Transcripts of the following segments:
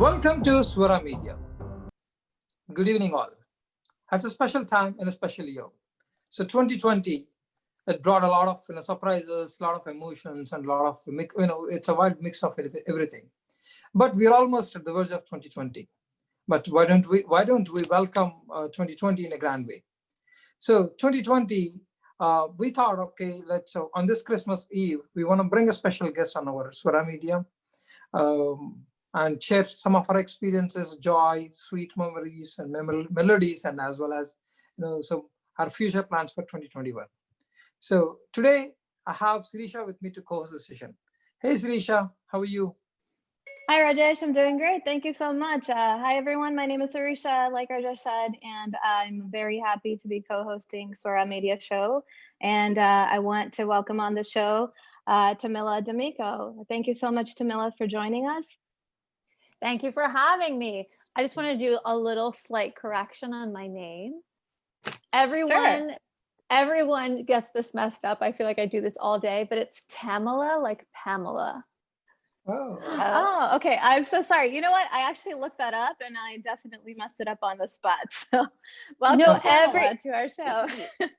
Welcome to Swara Media. Good evening, all. It's a special time and a special year. So 2020, it brought a lot of surprises, a lot of emotions, and a lot of it's a wild mix of everything. But we're almost at the verge of 2020. But why don't we welcome 2020 in a grand way? So 2020, we thought, okay, let's on this Christmas Eve, we want to bring a special guest on our Swara Media. And share some of our experiences, joy, sweet memories, and melodies, and as well as some our future plans for 2021. So today I have Sirisha with me to co-host the session. Hey Sirisha, how are you? Hi Rajesh, I'm doing great. Thank you so much. Hi everyone, my name is Sarisha, like Rajesh said, and I'm very happy to be co-hosting Swara Media Show. And I want to welcome on the show TAMELA D'Amico. Thank you so much, TAMELA, for joining us. Thank you for having me. I just want to do a little slight correction on my name. Everyone gets this messed up. I feel like I do this all day, but it's TAMELA, like Pamela. Oh, okay. I'm so sorry. You know what? I actually looked that up and I definitely messed it up on the spot. So welcome to our show.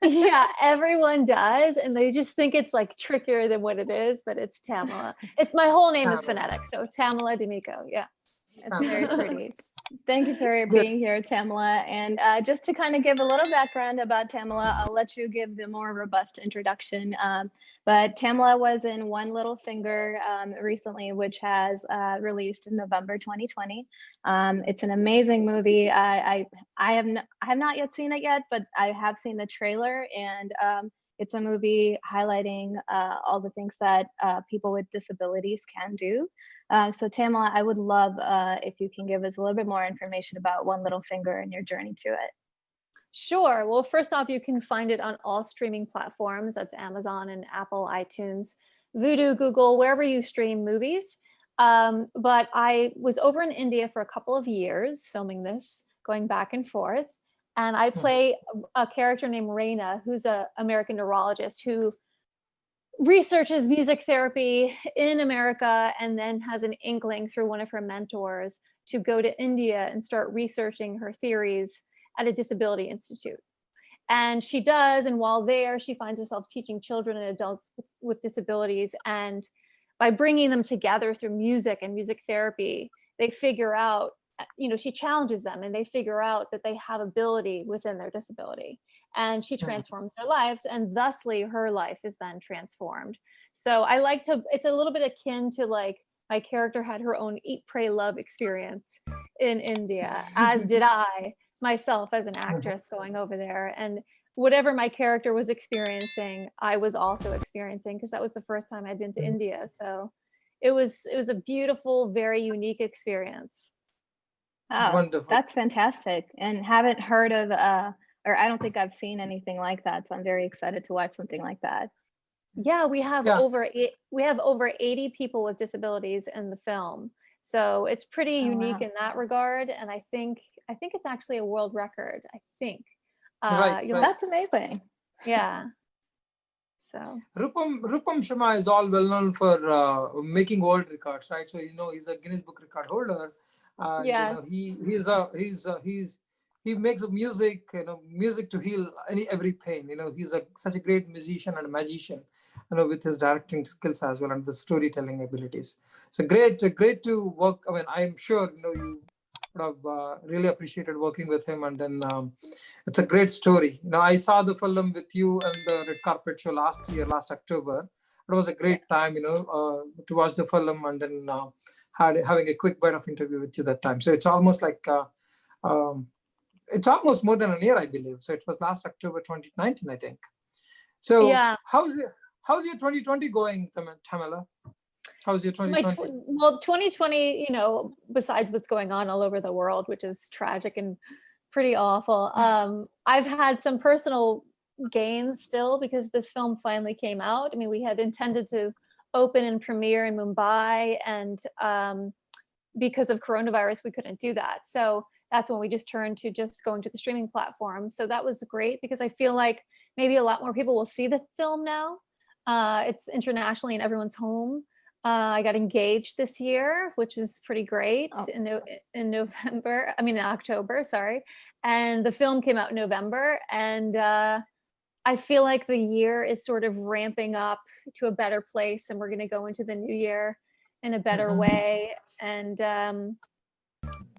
Yeah, everyone does. And they just think it's like trickier than what it is, but it's TAMELA. It's my whole name is phonetic. So TAMELA D'Amico. Yeah. It's very pretty. Thank you for being here, TAMELA. And just to kind of give a little background about TAMELA, I'll let you give the more robust introduction. But TAMELA was in One Little Finger recently, which has released in November 2020. It's an amazing movie. I have not yet seen it yet, but I have seen the trailer, and it's a movie highlighting all the things that people with disabilities can do. So TAMELA, I would love if you can give us a little bit more information about One Little Finger and your journey to it. Sure. Well, first off, you can find it on all streaming platforms. That's Amazon and Apple, iTunes, Vudu, Google, wherever you stream movies. But I was over in India for a couple of years filming this, going back and forth. And I play a character named Reina, who's an American neurologist who researches music therapy in America and then has an inkling through one of her mentors to go to India and start researching her theories at a disability institute. And she does, and while there, she finds herself teaching children and adults with disabilities. And by bringing them together through music and music therapy, they figure out, she challenges them and they figure out that they have ability within their disability, and she transforms their lives, and thusly her life is then transformed. So I like to, it's a little bit akin to like my character had her own eat, pray, love experience in India, as did I myself as an actress going over there. And whatever my character was experiencing, I was also experiencing, because that was the first time I'd been to India. So it was a beautiful, very unique experience. Oh, wonderful. That's fantastic. And haven't heard of, or I don't think I've seen anything like that. So I'm very excited to watch something like that. Yeah, we have over 80 people with disabilities in the film. So it's pretty unique in that regard. And I think it's actually a world record, I think. Right. That's amazing. Yeah. So Rupam Sharma is all well known for making world records, right? So he's a Guinness Book record holder. Yes. He makes music, music to heal every pain. He's such a great musician and a magician, with his directing skills as well and the storytelling abilities. So great to work. I mean, I'm sure you would have really appreciated working with him. And then it's a great story. I saw the film with you and the red carpet show last October. It was a great time, to watch the film and then having a quick bite of interview with you that time. So it's almost like it's almost more than a year, I believe. So it was last October 2019, I think. So yeah. How's your 2020 going, TAMELA? How's your 2020? Well, 2020, besides what's going on all over the world, which is tragic and pretty awful, I've had some personal gains still, because this film finally came out. I mean, we had intended to open and premiere in Mumbai, and because of coronavirus, we couldn't do that. So that's when we just turned to just going to the streaming platform. So that was great, because I feel like maybe a lot more people will see the film now. It's internationally in everyone's home. I got engaged this year, which was pretty great Oh. in November. I mean, in October, sorry. And the film came out in November. And I feel like the year is sort of ramping up to a better place, and we're going to go into the new year in a better Mhm. way. And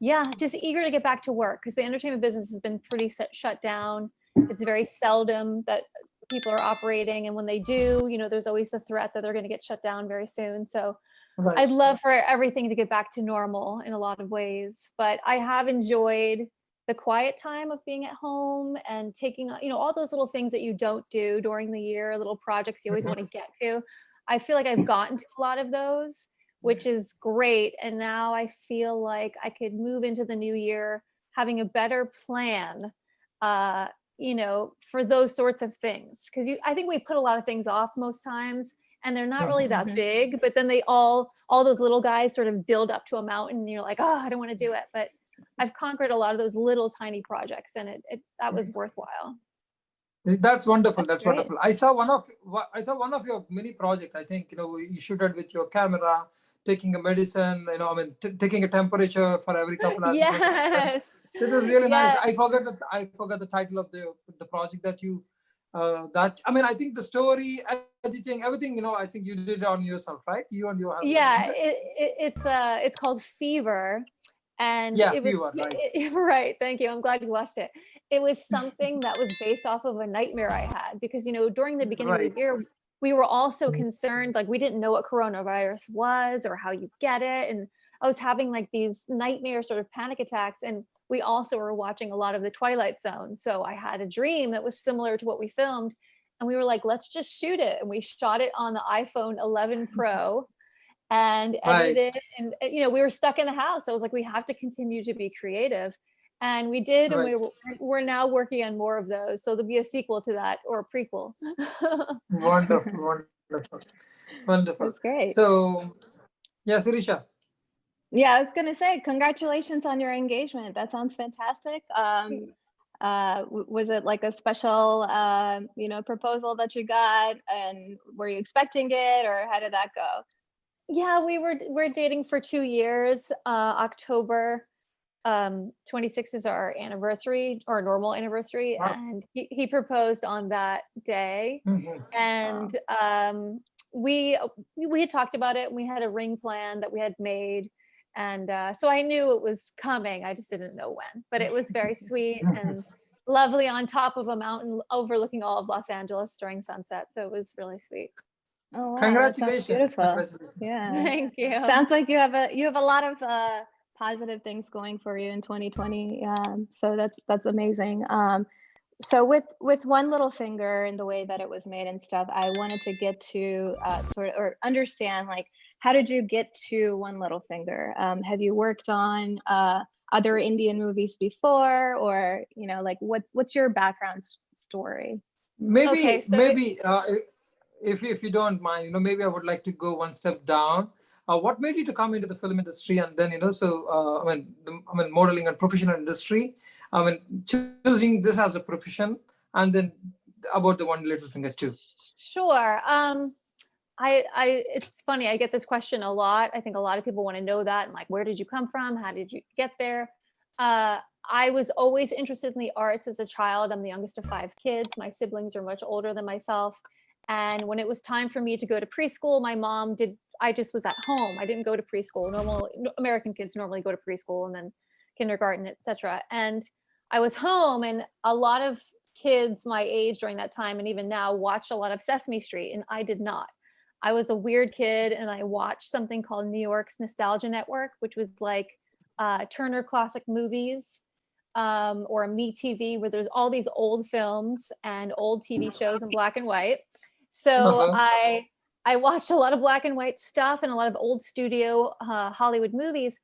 yeah, just eager to get back to work because the entertainment business has been pretty shut down. It's very seldom that people are operating, and when they do, there's always the threat that they're going to get shut down very soon. So Right. I'd love for everything to get back to normal in a lot of ways, but I have enjoyed the quiet time of being at home and taking, all those little things that you don't do during the year, little projects you always want to get to. I feel like I've gotten to a lot of those, which is great. And now I feel like I could move into the new year having a better plan, for those sorts of things. Because I think we put a lot of things off most times, and they're not really that Mhm. big, but then they all those little guys sort of build up to a mountain, and you're like, oh, I don't want to do it. But I've conquered a lot of those little tiny projects, and that was worthwhile. That's wonderful. That's That's great. wonderful. I saw one of your mini project. I think you shoot it with your camera, taking a medicine. Taking a temperature for every couple hours. Yes. This is really nice. Yes. I forgot the title of the project that you I think the story, editing, everything. I think you did it on yourself, right? You and your husband. Yeah, Isn't it? it's called Fever, and Yeah, it was fever, right? right. Thank you. I'm glad you watched it. It was something that was based off of a nightmare I had because during the beginning of Right. the year, we were all so concerned, like we didn't know what coronavirus was or how you get it, and I was having like these nightmare sort of panic attacks, and we also were watching a lot of the Twilight Zone. So I had a dream that was similar to what we filmed, and we were like, let's just shoot it, and we shot it on the iPhone 11 Pro and edited Right. it. And we were stuck in the house. I was like, we have to continue to be creative, and we did. And Right. we're now working on more of those, so there'll be a sequel to that or a prequel. Wonderful. Wonderful. Wonderful. That's great. So, yeah, Sirisha. Yeah, I was gonna say, congratulations on your engagement. That sounds fantastic. Was it like a special, proposal that you got, and were you expecting it, or how did that go? Yeah, we're dating for 2 years. October 26th is our anniversary, or normal anniversary, Wow. and he proposed on that day. Mhm. And we had talked about it, and we had a ring plan that we had made, and so I knew it was coming. I just didn't know when, but it was very sweet and lovely on top of a mountain overlooking all of Los Angeles during sunset. So it was really sweet. Oh wow, that sounds Congratulations. beautiful. Congratulations. Yeah. Thank you. Sounds like you have a lot of positive things going for you in 2020. So that's amazing. So with One Little Finger and the way that it was made and stuff, I wanted to get to sort of, or understand, like, how did you get to One Little Finger? Have you worked on other Indian movies before, or like what's your background story? Okay, so Maybe if you don't mind, maybe I would like to go one step down. What made you to come into the film industry, and then modeling and professional industry? Choosing this as a profession, and then about the One Little Finger too. sure. It's funny, I get this question a lot. I think a lot of people want to know that, and like, where did you come from? How did you get there? I was always interested in the arts as a child. I'm the youngest of 5 kids. My siblings are much older than myself. And when it was time for me to go to preschool, I just was at home. I didn't go to preschool. American kids normally go to preschool and then kindergarten, etc. And I was home, and a lot of kids my age during that time, and even now, watched a lot of Sesame Street, and I did not. I was a weird kid, and I watched something called New York's Nostalgia Network, which was like Turner Classic Movies, or a MeTV, where there's all these old films and old TV shows in black and white. So Uh-huh. I watched a lot of black and white stuff and a lot of old studio Hollywood movies,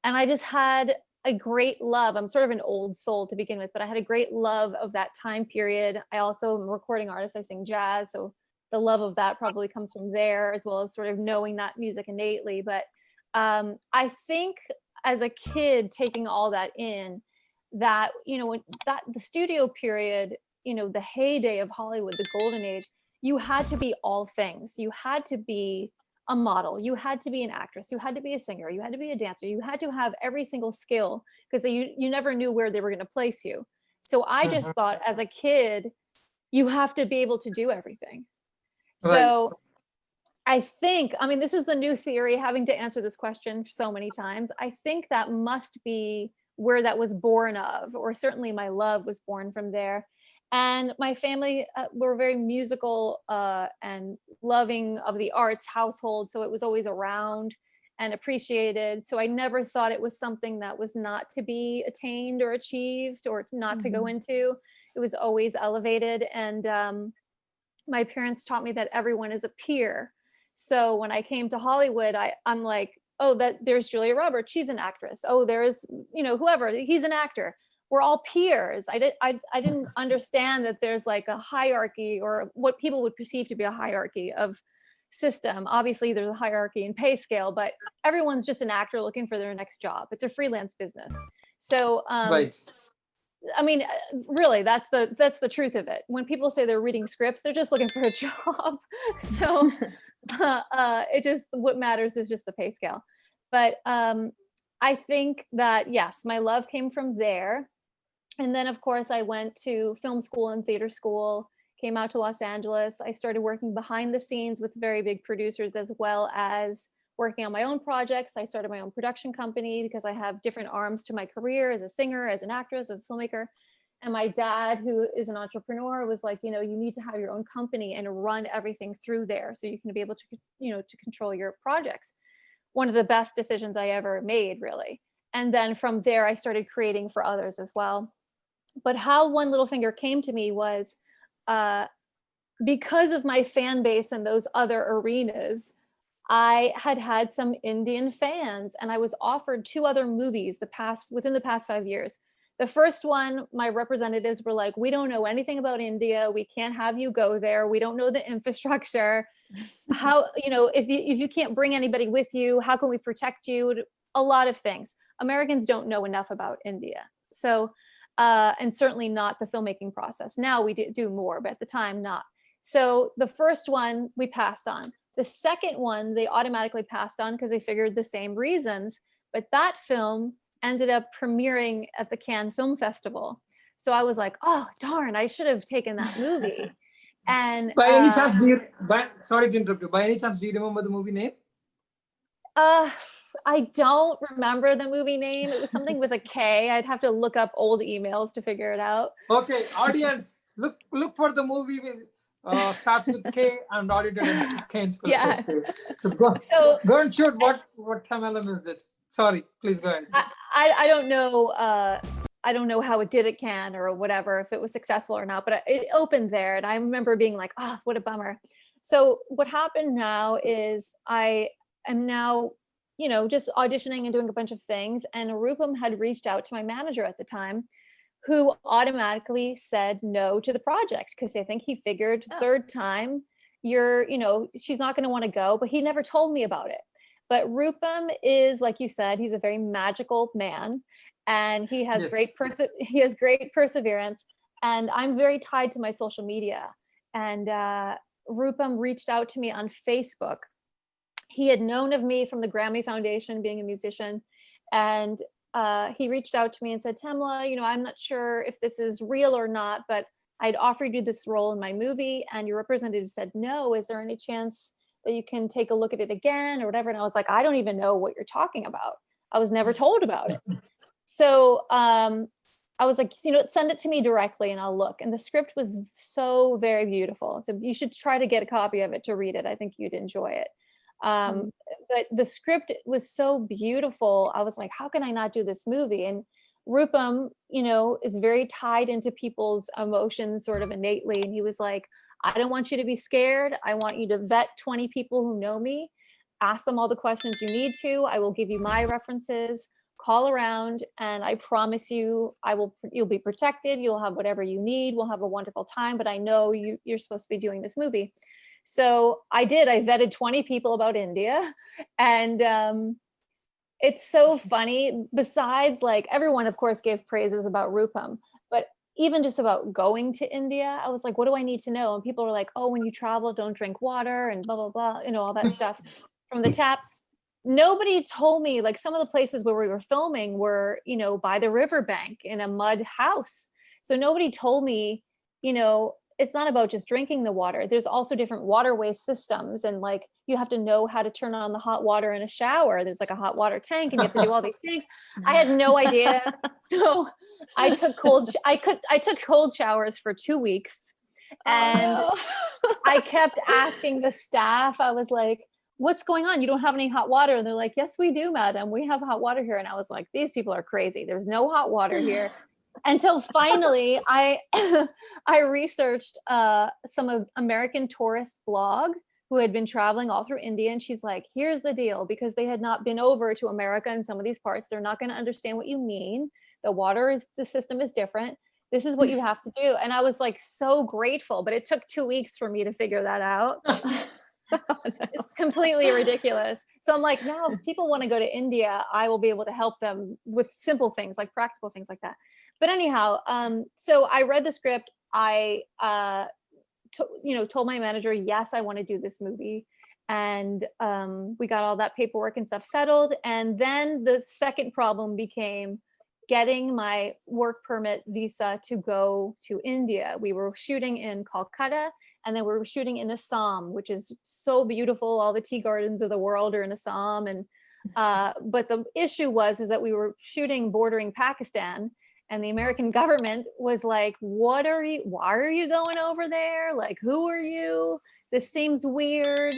and I just had a great love. I'm sort of an old soul to begin with, but I had a great love of that time period. I also am a recording artist. I sing jazz, so the love of that probably comes from there, as well as sort of knowing that music innately. But I think as a kid, taking all that in, that the studio period, the heyday of Hollywood, the golden age, you had to be all things. You had to be a model, you had to be an actress, you had to be a singer, you had to be a dancer, you had to have every single skill because you never knew where they were going to place you. So I just thought as a kid, you have to be able to do everything. Right. So I think, I mean, this is the new theory, having to answer this question so many times. I think that must be where that was born of, or certainly my love was born from there. And my family were very musical and loving of the arts household. So it was always around and appreciated. So I never thought it was something that was not to be attained or achieved or not to go into. It was always elevated. And my parents taught me that everyone is a peer. So when I came to Hollywood, I'm like, oh, there's Julia Roberts, she's an actress. Oh, there's, whoever, he's an actor. We're all peers. I didn't understand that there's like a hierarchy or what people would perceive to be a hierarchy of system. Obviously there's a hierarchy and pay scale, but everyone's just an actor looking for their next job. It's a freelance business. So, Right. I mean, really, that's the truth of it. When people say they're reading scripts, they're just looking for a job. So what matters is just the pay scale. But I think that, yes, my love came from there. And then, of course, I went to film school and theater school, came out to Los Angeles. I started working behind the scenes with very big producers, as well as working on my own projects. I started my own production company because I have different arms to my career as a singer, as an actress, as a filmmaker. And my dad, who is an entrepreneur, was like, you need to have your own company and run everything through there so you can be able to, to control your projects. One of the best decisions I ever made, really. And then from there, I started creating for others as well. But how One Little Finger came to me was because of my fan base in those other arenas. I had some Indian fans, and I was offered 2 other movies within the past 5 years. The first one, my representatives were like, we don't know anything about India. We can't have you go there. We don't know the infrastructure. How, if you can't bring anybody with you, how can we protect you? A lot of things. Americans don't know enough about India. So, and certainly not the filmmaking process. Now we do more, but at the time, not. So the first one we passed on. The second one, they automatically passed on because they figured the same reasons, but that film ended up premiering at the Cannes Film Festival. So I was like, oh, darn, I should have taken that movie. And by any chance, sorry to interrupt you. By any chance, do you remember the movie name? I don't remember the movie name. It was something with a K. I'd have to look up old emails to figure it out. Okay, audience, look for the movie starts with K and audited in Kane's film. Yeah. So go and shoot what TAMELA missed it. Sorry, please go ahead. I don't know. I don't know how it did at Cannes or whatever, if it was successful or not, but it opened there. And I remember being like, oh, what a bummer. So what happened now is I am now, just auditioning and doing a bunch of things. And Rupam had reached out to my manager at the time, who automatically said no to the project because they think he figured third time she's not going to want to go, but he never told me about it. But Rupam is, like you said, he's a very magical man, and he has great perseverance. And I'm very tied to my social media. And Rupam reached out to me on Facebook. He had known of me from the Grammy Foundation, being a musician, and he reached out to me and said, Tamela, I'm not sure if this is real or not, but I'd offered you this role in my movie, and your representative said no. Is there any chance that you can take a look at it again or whatever? And I was like, I don't even know what you're talking about. I was never told about it. So I was like, send it to me directly and I'll look. And the script was so very beautiful. So you should try to get a copy of it to read it. I think you'd enjoy it. But the script was so beautiful. I was like, how can I not do this movie? And Rupam, is very tied into people's emotions sort of innately. And he was like, I don't want you to be scared. I want you to vet 20 people who know me, ask them all the questions you need to. I will give you my references, call around, and I promise you, you'll be protected. You'll have whatever you need. We'll have a wonderful time, but I know you're supposed to be doing this movie. So I did. I vetted 20 people about India, and it's so funny. Besides, like, everyone, of course, gave praises about Rupam, but even just about going to India, I was like, what do I need to know? And people were like, oh, when you travel, don't drink water and blah, blah, blah, all that stuff. from the tap. Nobody told me, like, some of the places where we were filming were, you know, by the riverbank in a mud house. So nobody told me, you know, it's not about just drinking the water. There's also different waterway systems, and like you have to know how to turn on the hot water in a shower. There's like a hot water tank, and you have to do all these things. I had no idea. So I took I took cold showers for 2 weeks, and I kept asking the staff. I was like, what's going on? You don't have any hot water? And they're like, yes, we do, madam. We have hot water here. And I was like, these people are crazy. There's no hot water here. Until finally I I researched some of American tourist blog who had been traveling all through India, and she's like, here's the deal, because they had not been over to America in some of these parts, they're not going to understand what you mean. The system is different. This is what you have to do. And I was like so grateful, but it took 2 weeks for me to figure that out. It's completely ridiculous. So I'm like, now if people want to go to India, I will be able to help them with simple things, like practical things like that. But anyhow, so I read the script. I, told my manager, yes, I want to do this movie. And we got all that paperwork and stuff settled. And then the second problem became getting my work permit visa to go to India. We were shooting in Calcutta, and then we were shooting in Assam, which is so beautiful. All the tea gardens of the world are in Assam. And but the issue is that we were shooting bordering Pakistan. And the American government was like, why are you going over there? Like, who are you? This seems weird.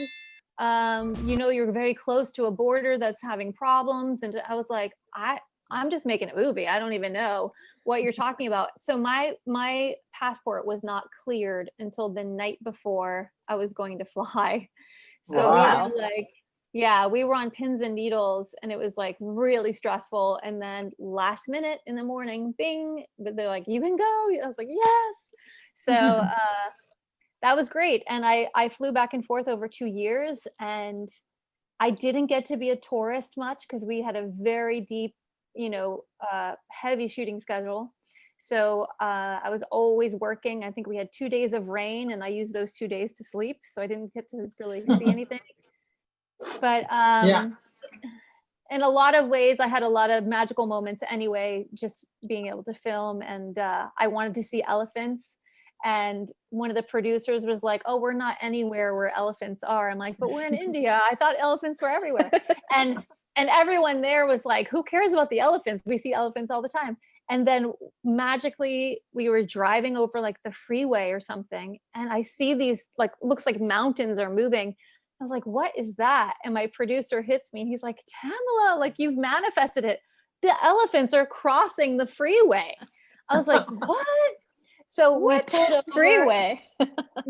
You're very close to a border that's having problems. And I was like, I'm just making a movie. I don't even know what you're talking about. So my passport was not cleared until the night before I was going to fly. So Wow. we were on pins and needles, and it was like really stressful. And then last minute in the morning, bing, but they're like, you can go. I was like, yes. So that was great. And I flew back and forth over 2 years, and I didn't get to be a tourist much because we had a very deep, heavy shooting schedule. So I was always working. I think we had 2 days of rain, and I used those 2 days to sleep. So I didn't get to really see anything. But in a lot of ways, I had a lot of magical moments anyway, just being able to film. And I wanted to see elephants. And one of the producers was like, oh, we're not anywhere where elephants are. I'm like, but we're in India. I thought elephants were everywhere. And everyone there was like, who cares about the elephants? We see elephants all the time. And then magically we were driving over like the freeway or something. And I see these like, looks like mountains are moving. I was like, what is that? And my producer hits me and he's like, Tamela, like you've manifested it. The elephants are crossing the freeway. I was like, what? So we pulled up freeway.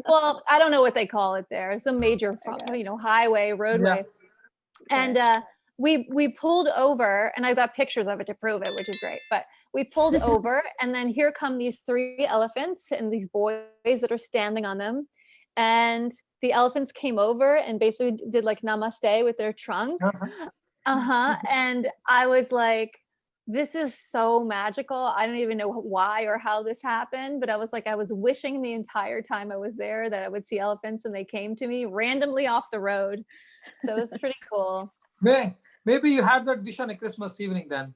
Well, I don't know what they call it there. It's a major, highway, roadway. And we pulled over, and I've got pictures of it to prove it, which is great. But we pulled over, and then here come these 3 elephants and these boys that are standing on them. And the elephants came over and basically did like namaste with their trunk. And I was like, this is so magical. I don't even know why or how this happened, but I was like, I was wishing the entire time I was there that I would see elephants, and they came to me randomly off the road. So it was pretty cool. Maybe you had that wish on a Christmas evening then.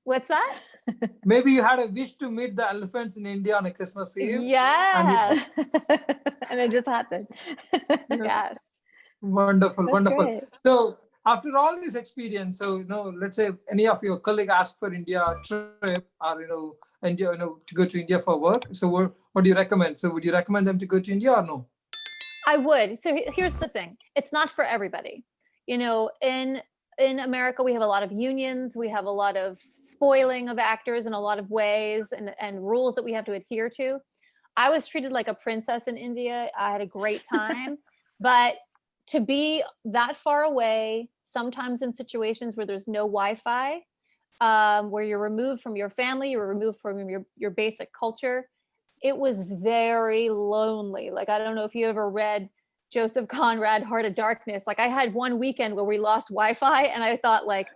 What's that? Maybe you had a wish to meet the elephants in India on a Christmas Eve. Yes. And it just happened. Yes. Wonderful, That's wonderful. great. So after all this experience, so let's say any of your colleague asked for India trip, or India, to go to India for work. So what do you recommend? So would you recommend them to go to India or no? I would. So here's the thing. It's not for everybody. In America, we have a lot of unions. We have a lot of spoiling of actors in a lot of ways, and rules that we have to adhere to. I was treated like a princess in India. I had a great time. But to be that far away, sometimes in situations where there's no Wi-Fi, where you're removed from your family, you're removed from your basic culture, it was very lonely. Like, I don't know if you ever read Joseph Conrad, Heart of Darkness. Like, I had one weekend where we lost Wi-Fi, and I thought, like,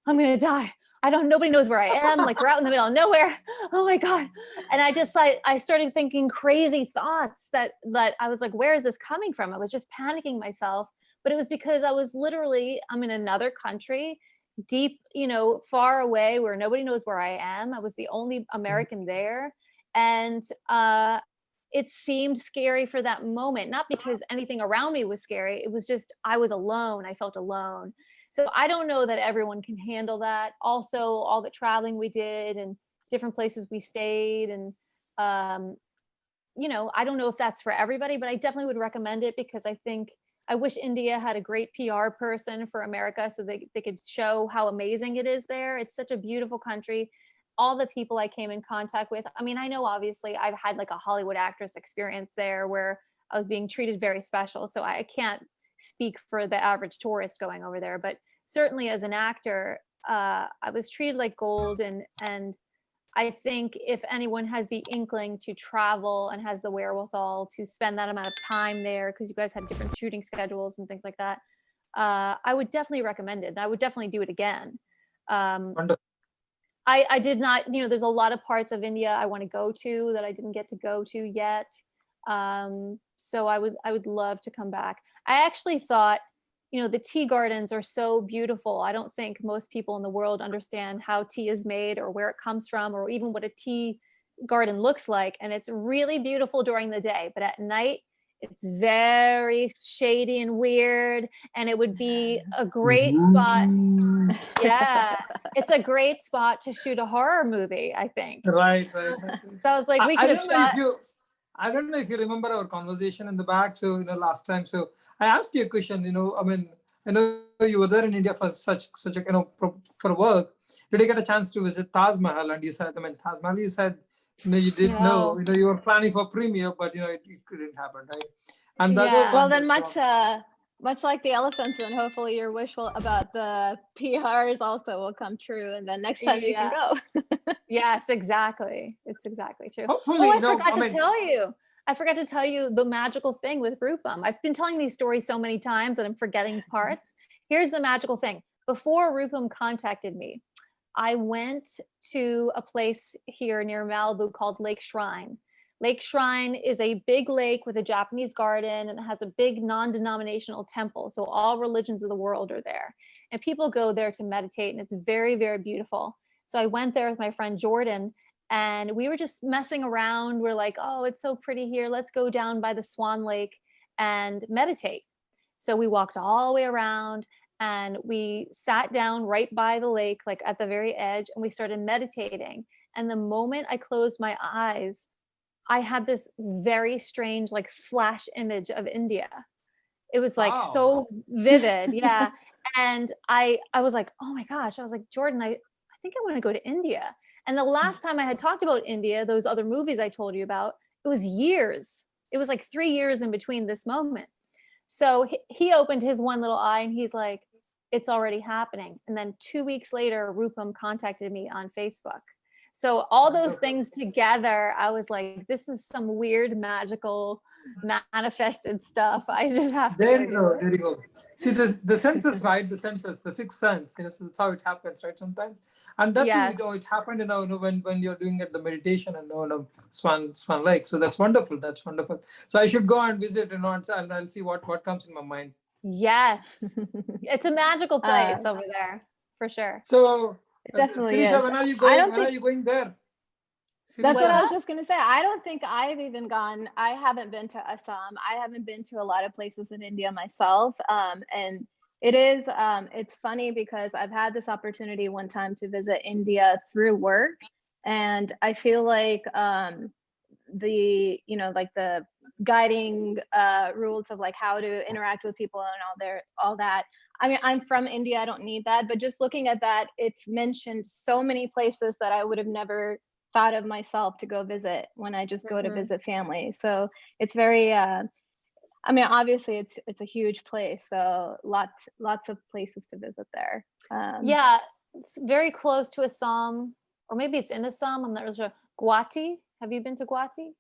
I'm gonna die. Nobody knows where I am. Like, we're out in the middle of nowhere. Oh my God. And I started thinking crazy thoughts that I was like, where is this coming from? I was just panicking myself. but it was because I'm in another country, deep, far away where nobody knows where I am. I was the only American there. And it seemed scary for that moment, not because anything around me was scary. It was just, I was alone. I felt alone. So I don't know that everyone can handle that. Also, all the traveling we did and different places we stayed. And, I don't know if that's for everybody, but I definitely would recommend it because I wish India had a great PR person for America so they could show how amazing it is there. It's such a beautiful country. All the people I came in contact with. I mean, I know obviously I've had like a Hollywood actress experience there where I was being treated very special. So I can't speak for the average tourist going over there, but certainly as an actor, I was treated like gold. And I think if anyone has the inkling to travel and has the wherewithal to spend that amount of time there, because you guys had different shooting schedules and things like that, I would definitely recommend it. And I would definitely do it again. Wonderful. I did not, there's a lot of parts of India I want to go to that I didn't get to go to yet. So I would love to come back. I actually thought, the tea gardens are so beautiful. I don't think most people in the world understand how tea is made or where it comes from or even what a tea garden looks like. And it's really beautiful during the day, but at night it's very shady and weird. And it would be a great spot. Yeah, it's a great spot to shoot a horror movie, I think. Right. So I was like, we could have shot. I don't know if you remember our conversation in the back. So, last time. So I asked you a question, I mean, I know you were there in India for such a, for work. Did you get a chance to visit Taj Mahal? And you said, Taj Mahal, you said, you didn't know, you were planning for premiere, but, it couldn't happen, right? And the other Well, one then was, much like the elephants, and hopefully your wish about the PRs also will come true. And then next time you can go. Yes, exactly. It's exactly true. hopefully, I forgot to tell you the magical thing with Rupam. I've been telling these stories so many times and I'm forgetting parts. Here's the magical thing. Before Rupam contacted me, I went to a place here near Malibu called Lake Shrine. Lake Shrine is a big lake with a Japanese garden and it has a big non-denominational temple. So all religions of the world are there. And people go there to meditate and it's very, very beautiful. So I went there with my friend Jordan and we were just messing around. We're like, oh, it's so pretty here. Let's go down by the Swan Lake and meditate. So we walked all the way around and we sat down right by the lake, like at the very edge, and we started meditating. And the moment I closed my eyes, I had this very strange, like flash image of India. It was like so vivid. Yeah. And I was like, oh my gosh. I was like, Jordan, I think I want to go to India. And the last time I had talked about India, those other movies I told you about, it was years. It was like 3 years in between this moment. So he opened his one little eye and he's like, it's already happening. And then 2 weeks later, Rupam contacted me on Facebook. So all those things together, I was like, this is some weird, magical, manifested stuff. I just have to there you go. See, the senses, right? The senses, the sixth sense, so that's how it happens, right? Sometimes. And that too, it happened, when you're doing the meditation and Swan Lake. So that's wonderful. That's wonderful. So I should go and visit, and I'll see what comes in my mind. Yes, it's a magical place over there for sure. So it definitely Sirisha, is. when are you going? When are you going there? Sirisha? That's what I was just going to say. I don't think I've even gone. I haven't been to Assam. I haven't been to a lot of places in India myself. And it is, it's funny because I've had this opportunity one time to visit India through work. And I feel like the guiding rules of like how to interact with people and all that. I mean, I'm from India, I don't need that, but just looking at that, it's mentioned so many places that I would have never thought of myself to go visit when I just go to visit family. So it's very, I mean, obviously it's a huge place, so lots of places to visit there. Yeah, it's very close to Assam, or maybe it's in Assam. I'm not really sure. Guwahati. Have you been to Guwahati?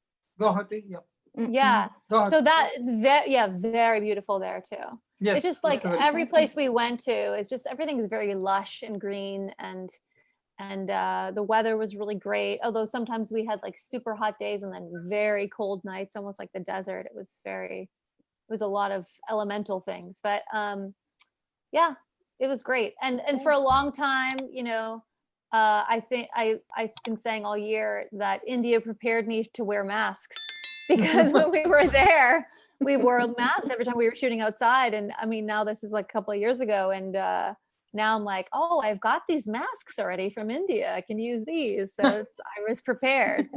Guwahati, yeah. Yeah. Guwahati. So very beautiful there too. Yes, it's just like every place we went to, it's just everything is very lush and green, and the weather was really great. Although sometimes we had like super hot days and then very cold nights, almost like the desert. It was very, was a lot of elemental things, but yeah, it was great. And for a long time, you know, I think I've been saying all year that India prepared me to wear masks, because when we were there, we wore masks every time we were shooting outside. And I mean, now this is like a couple of years ago, and now I'm like, oh, I've got these masks already from India. I can use these. So I was prepared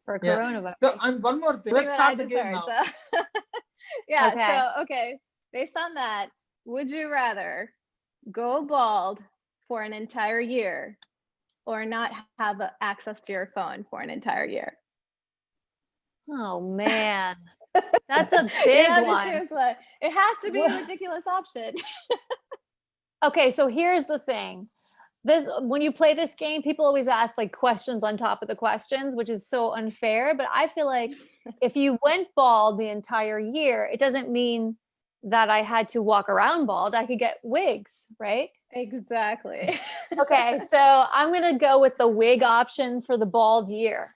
for coronavirus. So, and one more thing. Let's start the game now. So. Yeah. Okay. So, okay. Based on that, would you rather go bald for an entire year or not have access to your phone for an entire year? Oh man, that's a You big have to one. choose one. It has to be a ridiculous option. Okay, so here's the thing. This, when you play this game, people always ask like questions on top of the questions, which is so unfair. But I feel like if you went bald the entire year, it doesn't mean that I had to walk around bald. I could get wigs, right? Exactly. Okay, so I'm gonna go with the wig option for the bald year.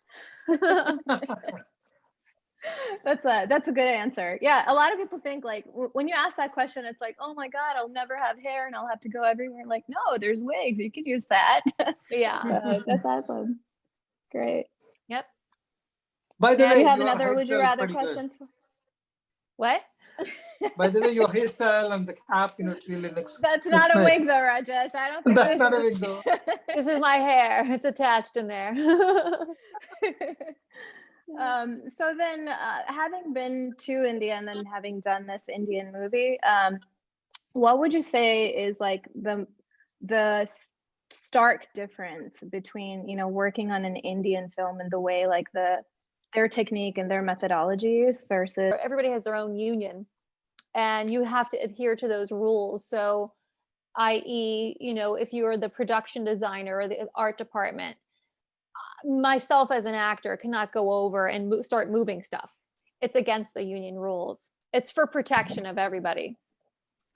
That's a good answer. Yeah, a lot of people think like when you ask that question, it's like, oh my God, I'll never have hair and I'll have to go everywhere. Like, no, there's wigs. You can use that. Yeah. That's awesome. Great. Yep. By the Do way, you have your another would you hairstyle is rather pretty question? What? By the way, your hairstyle and the cap, you know, it really looks. That's not a wig though, Rajesh. I don't think That's not a wig though. This is my hair. It's attached in there. So then, having been to India and then having done this Indian movie, what would you say is like the stark difference between, you know, working on an Indian film and the way like their technique and their methodologies versus Everybody has their own union, and you have to adhere to those rules. So, i.e., you know, if you're the production designer or the art department, myself as an actor cannot go over and start moving stuff. It's against the union rules. It's for protection of everybody.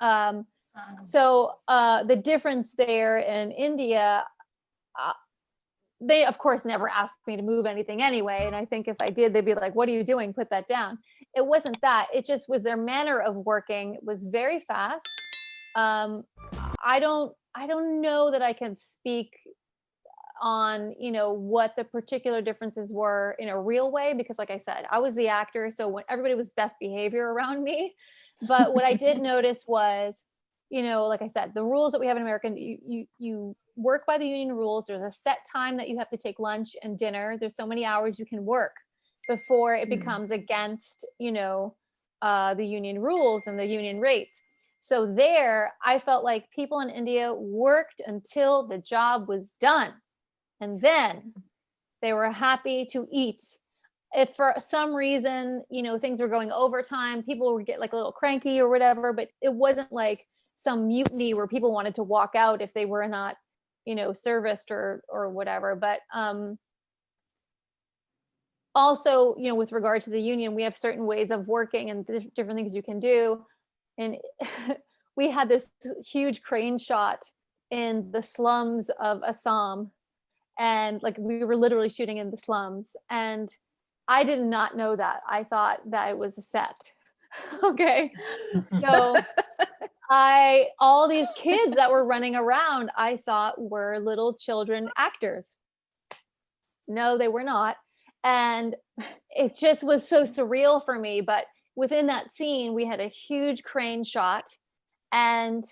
So the difference there in India, they of course never asked me to move anything anyway. And I think if I did, they'd be like, what are you doing? Put that down. It wasn't that. It just was their manner of working. It was very fast. I don't know that I can speak on, you know, what the particular differences were in a real way, because like I said, I was the actor, so when everybody was best behavior around me. But what I did notice was, you know, like I said, the rules that we have in America, you work by the union rules. There's a set time that you have to take lunch and dinner. There's so many hours you can work before it becomes against, you know, the union rules and the union rates. So there, I felt like people in India worked until the job was done. And then they were happy to eat. If for some reason, you know, things were going overtime, people would get like a little cranky or whatever, but it wasn't like some mutiny where people wanted to walk out if they were not, you know, serviced or whatever. But also, you know, with regard to the union, we have certain ways of working and different things you can do. And we had this huge crane shot in the slums of Assam. And like we were literally shooting in the slums, and I did not know that. I thought that it was a set. Okay. So all these kids that were running around, I thought were little children actors. No, they were not. And it just was so surreal for me. But within that scene, we had a huge crane shot, and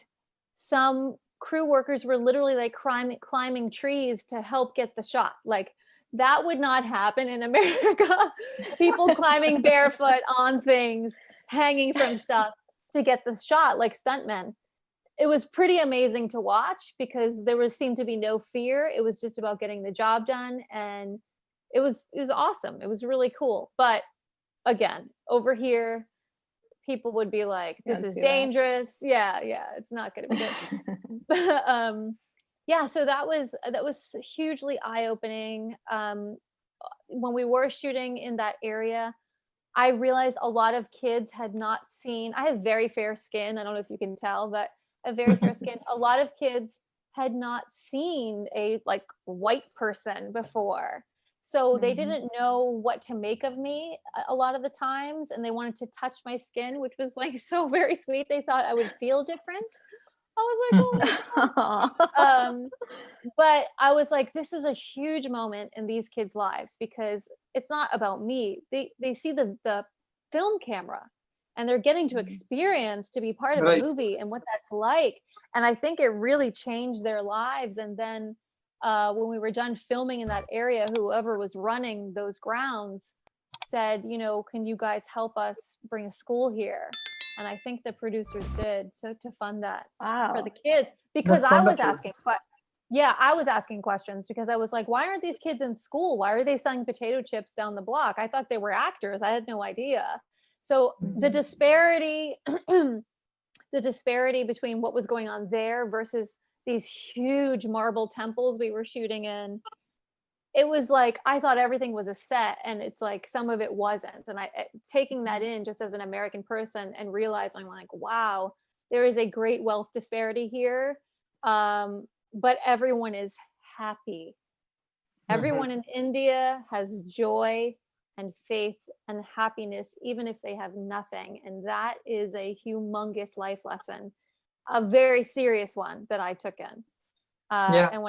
some crew workers were literally like climbing trees to help get the shot. Like that would not happen in America. People climbing barefoot on things, hanging from stuff to get the shot, like stuntmen. It was pretty amazing to watch because there seemed to be no fear. It was just about getting the job done, and it was awesome. It was really cool. But again, over here, people would be like, this is dangerous. Yeah, it's not going to be good. Yeah, so that was hugely eye-opening. When we were shooting in that area, I realized a lot of kids had not seen, I have very fair skin. I don't know if you can tell, but I have very fair skin. A lot of kids had not seen a like white person before. So they Mhm. didn't know what to make of me a lot of the times, and they wanted to touch my skin, which was like so very sweet. They thought I would feel different. I was like, oh my Aw. but I was like, this is a huge moment in these kids' lives because it's not about me. They see the film camera and they're getting to experience to be part of a Right. movie and what that's like. And I think it really changed their lives. And then when we were done filming in that area, whoever was running those grounds said, you know, can you guys help us bring a school here? And I think the producers did to fund that for the Wow. kids because That's I was wonderful. asking yeah, I was asking questions because I was like, why aren't these kids in school? Why are they selling potato chips down the block? I thought they were actors. I had no idea. So the Mhm. disparity, the disparity between what was going on there versus these huge marble temples we were shooting in, it was like I thought everything was a set, and it's like some of it wasn't. And taking that in just as an American person and realizing like, wow, there is a great wealth disparity here. But everyone is happy. Mhm. Everyone in India has joy and faith and happiness, even if they have nothing. And that is a humongous life lesson, a very serious one that I took in. Yeah. And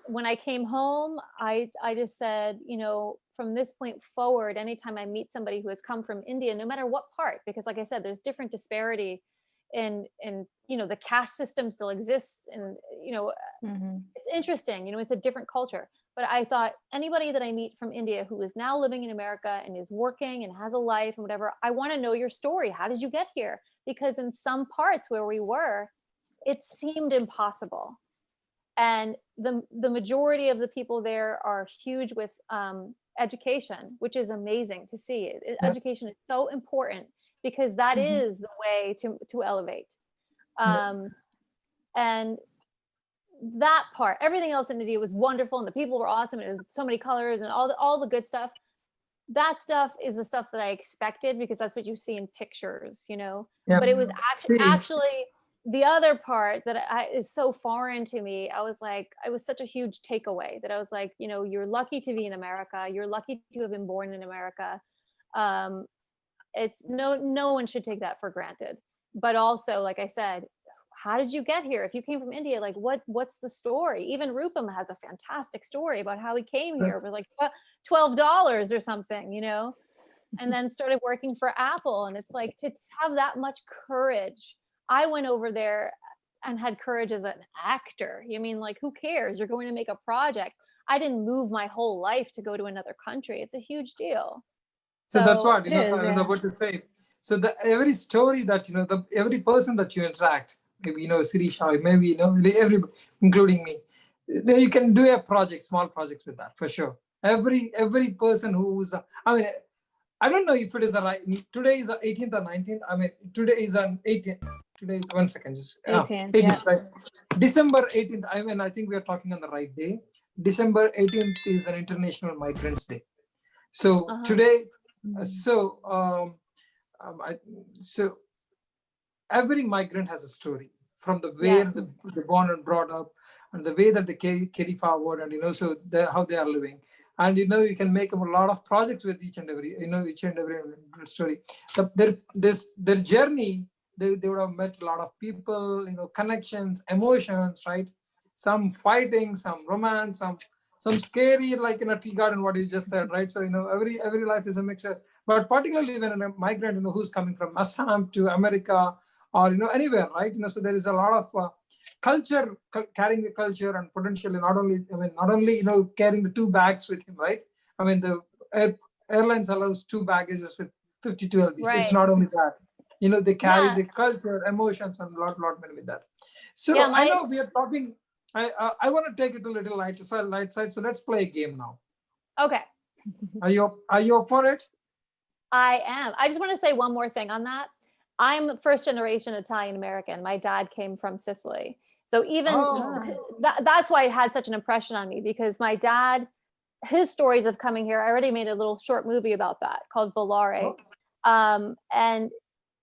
when I came home, I just said, you know, from this point forward, anytime I meet somebody who has come from India, no matter what part, because like I said, there's different disparity in you know the caste system still exists, and you know Mhm. it's interesting, you know, it's a different culture. But I thought anybody that I meet from India who is now living in America and is working and has a life and whatever, I want to know your story. How did you get here? Because in some parts where we were, it seemed impossible. And the majority of the people there are huge with education, which is amazing to see. Yeah. Education is so important because that Mhm. is the way to elevate. Yeah. Um, and that part, everything else in India was wonderful, and the people were awesome. And it was so many colors and all the good stuff. That stuff is the stuff that I expected because that's what you see in pictures, you know. Yeah. But it was See, actually the other part that is so foreign to me. I was like, it was such a huge takeaway that I was like, you know, you're lucky to be in America. You're lucky to have been born in America. Um, it's no one should take that for granted. But also, like I said, how did you get here? If you came from India, like what's the story? Even Rupam has a fantastic story about how he came here with like $12 or something, you know, and then started working for Apple. And it's like to have that much courage. I went over there and had courage as an actor. You mean like who cares? You're going to make a project. I didn't move my whole life to go to another country. It's a huge deal. so that's So what, It is, I was yeah. about to say. So the every story that, the every person that you interact, maybe, Sirisha, maybe, every, including me, you can do a project, small projects with that for sure. Every person who's, I mean, I don't know if it is a right. Today is the 18th or 19th. I mean, today is an 18th. Today is 1 second. Just 18th, yeah. 18th, right? December 18th. I mean, I think we are talking on the right day. December 18th is an International Migrants Day. So uh-huh. today, Mhm. so so every migrant has a story from the where Yes. they're born and brought up, and the way that they carry forward, and so how they are living. And you can make a lot of projects with each and every story. Their journey, they would have met a lot of people, connections, emotions, right? Some fighting, some romance, some scary, like in a tea garden, what you just said, right? So every life is a mixer. But particularly when a migrant, who's coming from Assam to America, or anywhere, right? So there is a lot of culture, carrying the culture, and potentially not only carrying the two bags with him, right? I mean, the airlines allows two baggages with 52 lbs. It's Right. not only that, they carry Yeah. the culture, emotions, and lot many with that. Yeah. So I know we are talking. I want to take it a little light side. So let's play a game now. Okay. Are you up for it? I am. I just want to say one more thing on that. I'm first generation Italian American. My dad came from Sicily. So even Oh, Ah. that's why it had such an impression on me because my dad, his stories of coming here, I already made a little short movie about that called Volare. oh, And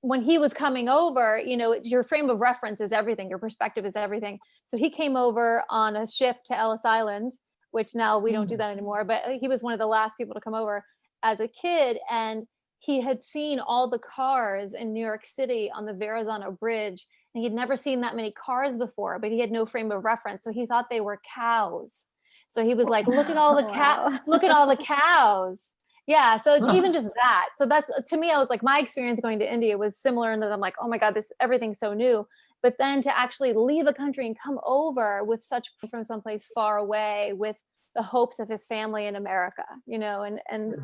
when he was coming over, your frame of reference is everything, your perspective is everything. So he came over on a ship to Ellis Island which now we don't do that anymore. But he was one of the last people to come over as a kid, and he had seen all the cars in New York City on the Verrazano Bridge, and he'd never seen that many cars before, but he had no frame of reference, so he thought they were cows. So he was like, look at all the Wow. look at all the cows. Yeah, so even just that. So that's, to me, I was like, my experience going to India was similar in that I'm like, oh my God, everything's so new. But then to actually leave a country and come over with such from someplace far away with the hopes of his family in America, you know, and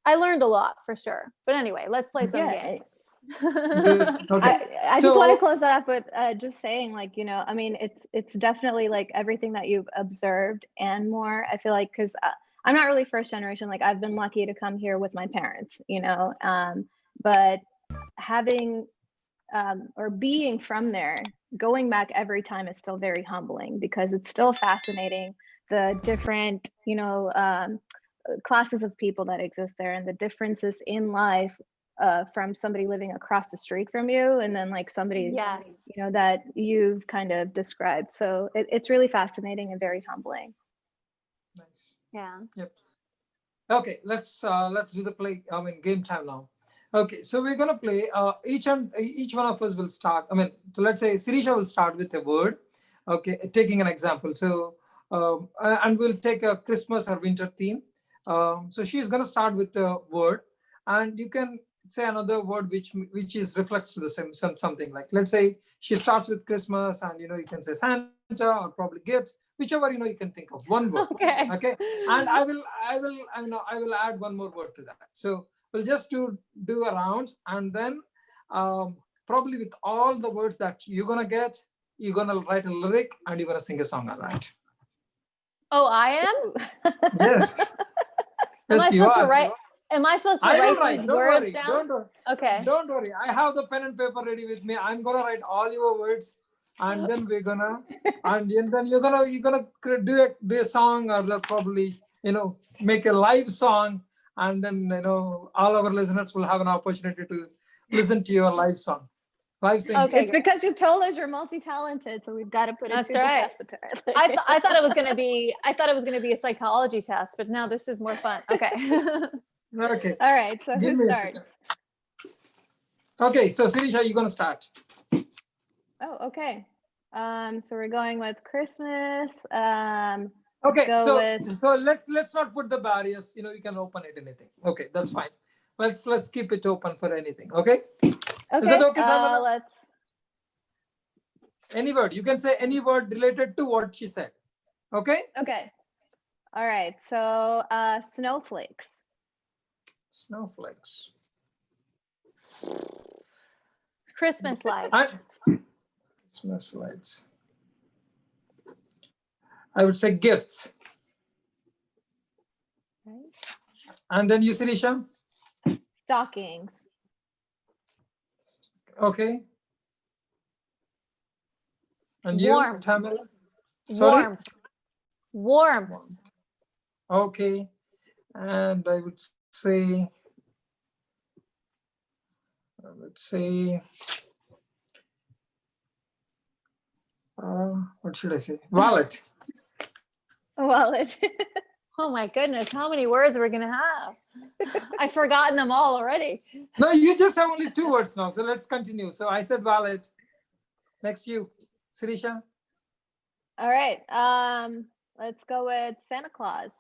I learned a lot for sure. But anyway, let's play some game. Okay. I just want to close that off with just saying, like, you know, I mean, it's definitely like everything that you've observed and more. I feel like, because I'm not really first generation. Like, I've been lucky to come here with my parents, you know, but having or being from there, going back every time is still very humbling, because it's still fascinating, the different, you know, classes of people that exist there, and the differences in life from somebody living across the street from you, and then like somebody, Yes. you know, that you've kind of described. So it's really fascinating and very humbling. Nice. Yeah. Yep. Okay, let's do the game time now. Okay, so we're gonna play. Each one of us will start. So let's say Sirisha will start with a word. Okay, taking an example. So and we'll take a Christmas or winter theme. So she's gonna start with the word, and you can say another word which is reflects to the same something, like, let's say she starts with Christmas, and you can say Santa or probably gifts, whichever you can think of, one word. Okay. Okay, and I will add one more word to that. So we'll just do a round, and then probably with all the words that you're gonna get, you're gonna write a lyric and you're gonna sing a song on that. Oh, I am? Yes. Am I Yes, you supposed to are. write? Am I supposed to I will write write. these Don't words worry. down? Don't worry. Okay. Don't worry. I have the pen and paper ready with me. I'm gonna write all your words, and then we're gonna, and then you're gonna do a song, or they'll probably make a live song, and then all our listeners will have an opportunity to listen to your live song. Live singing. Okay. It's because you told us you're multi-talented, so we've got to put it That's to the right. test, apparently. I thought it was gonna be a psychology test, but now this is more fun. Okay. Okay. All right, so Give who me a starts? second. Okay, so Sirisha, you're gonna start. Oh, okay. So we're going with Christmas. Okay, go so let's not put the barriers. You can open it anything. Okay, that's fine. Let's keep it open for anything. Okay. Okay. Is that okay, Tamela? Let's. Any word. You can say any word related to what she said. Okay. Okay. All right. So snowflakes. Snowflakes. Christmas lights. Christmas lights. I would say gifts. Right. And then you, Sirisha? Stockings. Okay. And you, Warmth. Tamela? Sorry? Warmth. Okay. And I would say, what should I say? Wallet. Wallet. Oh my goodness, how many words we're gonna have? I've forgotten them all already. No, you just have only 2 words now. So let's continue. So I said wallet. Next you, Sirisha. All right. Let's go with Santa Claus.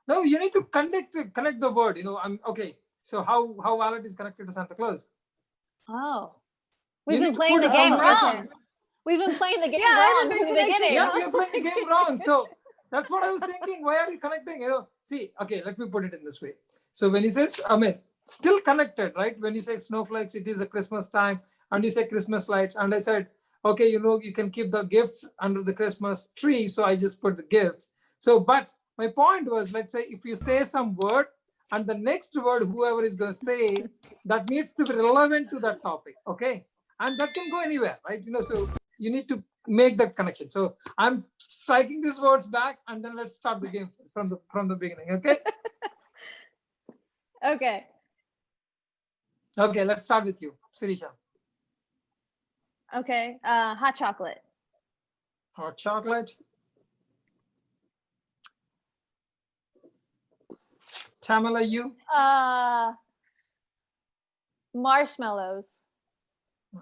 No, you need to connect the word. I'm okay. So how wallet is connected to Santa Claus? Oh, You we've been need to playing put the game some wrong. effort. We've been playing the game Yeah, wrong everybody from the connects it beginning. Yeah, you're playing the game wrong. So that's what I was thinking. Why are you connecting? See, okay, let me put it in this way. So when he says, still connected, right? When you say snowflakes, it is a Christmas time, and you say Christmas lights, and I said, okay, you can keep the gifts under the Christmas tree. So I just put the gifts. So, but my point was, let's say if you say some word, and the next word, whoever is going to say, that needs to be relevant to that topic, okay? And that can go anywhere, right? So you need to make that connection. So I'm striking these words back, and then let's start the game from the beginning, okay? Okay. Okay, let's start with you, Sirisha. Okay. Hot chocolate. Hot chocolate. Tamela, you? Marshmallows.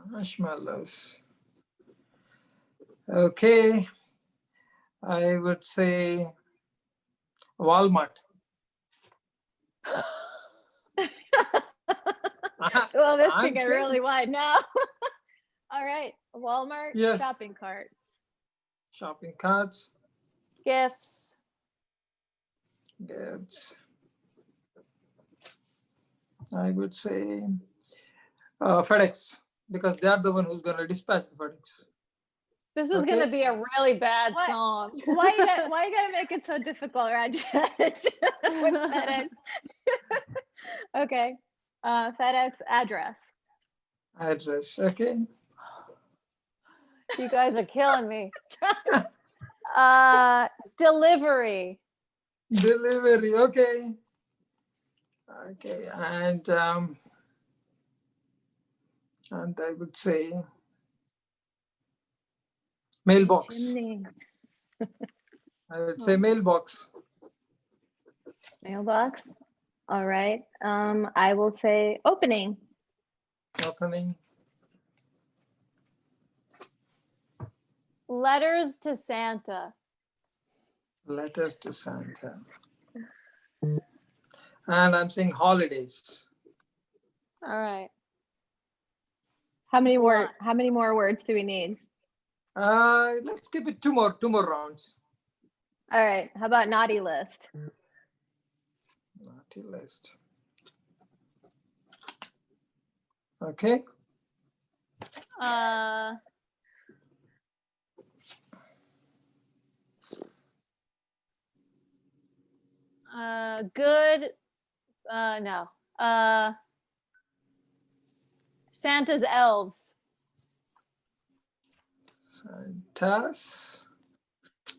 Marshmallows. Okay. I would say Walmart. Well, this I'm could get kidding. really wide now. All right, Walmart Yes. shopping cart. Shopping carts, Gifts. gifts. I would say FedEx, because they are the one who's going to dispatch the FedEx. This is Okay. gonna be a really bad What? song. Why you gotta make it so difficult, Rajesh? With FedEx. Okay. FedEx address. Address. Okay. You guys are killing me. Delivery. Delivery. Okay. Okay. And I would say mailbox. Chimney. I would say mailbox. Mailbox. All right. I will say opening. Opening. Letters to Santa. Letters to Santa. And I'm saying holidays. All right. How many Lot. How many more words do we need? Let's keep it two more rounds. All right. How about naughty list? Naughty list. Okay. Good. No. Santa's elves. Santa's.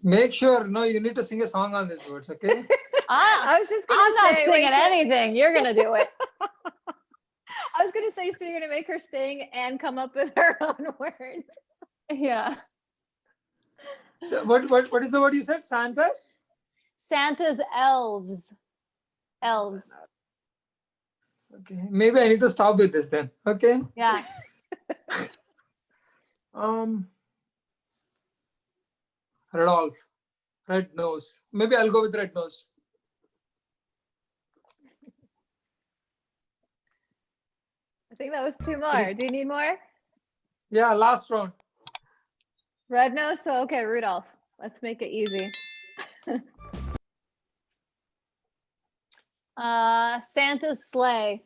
Make sure, no, you need to sing a song on these words, okay? I was just gonna I'm not say, singing wait, anything. You're gonna do it. I was gonna say, so you're gonna make her sing and come up with her own words. Yeah. So what is the word you said? Santa's? Santa's elves. Elves. Okay, maybe I need to stop with this then. Okay. Yeah. Rudolph, red nose. Maybe I'll go with red nose. I think that was two more. Do you need more? Yeah, last round. Red nose. So okay, Rudolph. Let's make it easy. Santa's sleigh.